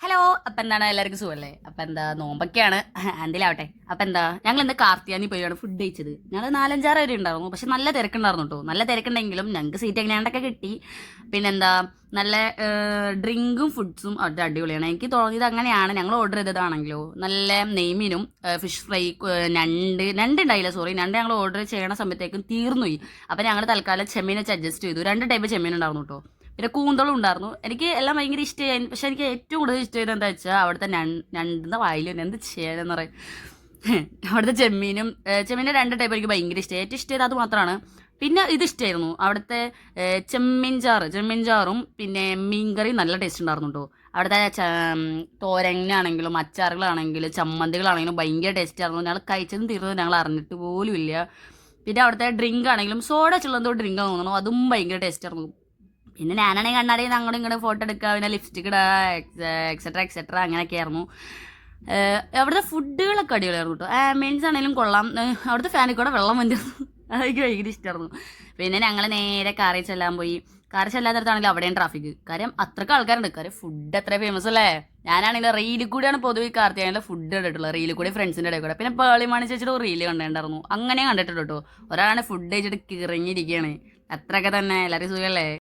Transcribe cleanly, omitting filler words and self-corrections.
Hello. അപ്പം എന്താണ് എല്ലാവർക്കും സുഖമല്ലേ? അപ്പം എന്താ നോമ്പൊക്കെയാണ് എന്തിലാവട്ടെ. അപ്പം എന്താ ഞങ്ങൾ ഇന്ന് കാർത്തിയാനി പോയാണ് ഫുഡ് കഴിച്ചത്. ഞങ്ങൾ 4-5 വരെ ഉണ്ടായിരുന്നു, പക്ഷെ നല്ല തിരക്കുണ്ടായിരുന്നു കേട്ടോ. നല്ല തിരക്കുണ്ടെങ്കിലും ഞങ്ങൾക്ക് സീറ്റ് എങ്ങനെയാണ്ടൊക്കെ കിട്ടി. പിന്നെന്താ നല്ല ഡ്രിങ്കും ഫുഡ്സും അവിടെ അടിപൊളിയാണ്. എനിക്ക് തോന്നിയത് അങ്ങനെയാണ്. ഞങ്ങൾ ഓർഡർ ചെയ്തതാണെങ്കിലോ നല്ല നെയ്മീനും ഫിഷ് ഫ്രൈ, ഞണ്ട് ഉണ്ടായില്ല, സോറി, ഞണ്ട് ഞങ്ങൾ ഓർഡർ ചെയ്യണ സമയത്തേക്കും തീർന്നുപോയി. അപ്പം ഞങ്ങൾ തൽക്കാലം ചെമ്മീൻ വെച്ച് അഡ്ജസ്റ്റ് ചെയ്തു. 2 ടൈപ്പ് ചെമ്മീൻ ഉണ്ടായിരുന്നു കേട്ടോ. പിന്നെ കൂന്തളും ഉണ്ടായിരുന്നു. എനിക്ക് എല്ലാം ഭയങ്കര ഇഷ്ടമായി. പക്ഷെ എനിക്ക് ഏറ്റവും കൂടുതൽ ഇഷ്ടമായത് എന്താ വെച്ചാൽ അവിടുത്തെ ഞണ്ടെന്ന വായിൽ എന്ത് ചെയ്യാനെന്ന് പറയും. അവിടുത്തെ ചെമ്മീൻ്റെ 2 ടൈപ്പ് എനിക്ക് ഭയങ്കര ഇഷ്ടമായി. ഏറ്റവും ഇഷ്ടമായത് അത് മാത്രമാണ്. പിന്നെ ഇത് ഇഷ്ടമായിരുന്നു അവിടുത്തെ ചെമ്മീൻ ചാറും പിന്നെ മീൻകറി നല്ല ടേസ്റ്റ് ഉണ്ടായിരുന്നു കേട്ടോ. അവിടുത്തെ തോരങ്ങാണെങ്കിലും അച്ചാറുകളാണെങ്കിലും ചമ്മന്തികളാണെങ്കിലും ഭയങ്കര ടേസ്റ്റ് ആയിരുന്നു. ഞങ്ങൾ കഴിച്ചതും തീർന്നതും ഞങ്ങൾ അറിഞ്ഞിട്ട് പോലും ഇല്ല. പിന്നെ അവിടുത്തെ ഡ്രിങ്ക് ആണെങ്കിലും സോഡ ചുള്ളന്തോ ഡ്രിങ്ക് ആണെന്ന് തോന്നുന്നു, അതും ഭയങ്കര ടേസ്റ്റ് ആയിരുന്നു. പിന്നെ ഞാനാണെങ്കിൽ കണ്ണാടി അങ്ങോട്ടും ഇങ്ങോട്ടും ഫോട്ടോ എടുക്കുക, പിന്നെ ലിപ്സ്റ്റിക് ഇടുക, എക്സെട്ര എക്സെട്ര അങ്ങനെയൊക്കെ ആയിരുന്നു. അവിടുത്തെ ഫുഡുകളൊക്കെ അടിപൊളിയായിരുന്നു കേട്ടോ. മീൻസ് ആണെങ്കിലും കൊള്ളാം. അവിടുത്തെ ഫാനിൽ കൂടെ വെള്ളം വന്നിരുന്നു. അതെനിക്ക് ഭയങ്കര ഇഷ്ടമായിരുന്നു. പിന്നെ ഞങ്ങൾ നേരെ കാറിൽ ചെല്ലാൻ പോയി. കാറിൽ ചെല്ലാത്തടത്താണെങ്കിൽ അവിടെയും ട്രാഫിക്. കാര്യം അത്രയ്ക്ക് ആൾക്കാരുണ്ട്. കാര്യം ഫുഡ് എത്ര ഫേമസ് അല്ലേ. ഞാനാണെങ്കിൽ റീലിൽ കൂടിയാണ് പൊതുവെ കാർത്തിയാനുള്ള ഫുഡ് കണ്ടിട്ടുള്ളത്. റീലിൽ കൂടി ഫ്രണ്ട്സിൻ്റെ ഇടയിൽ കൂടെ. പിന്നെ പേളിമാണി ചേച്ചിയുടെ റീല് കണ്ടിട്ടുണ്ടായിരുന്നു. അങ്ങനെ കണ്ടിട്ടുണ്ട് കേട്ടോ. ഒരാളാണ് ഫുഡ് കഴിച്ചിട്ട് കിറങ്ങിയിരിക്കുകയാണ്. അത്രയൊക്കെ തന്നെ. എല്ലാവരും സുഖമല്ലേ?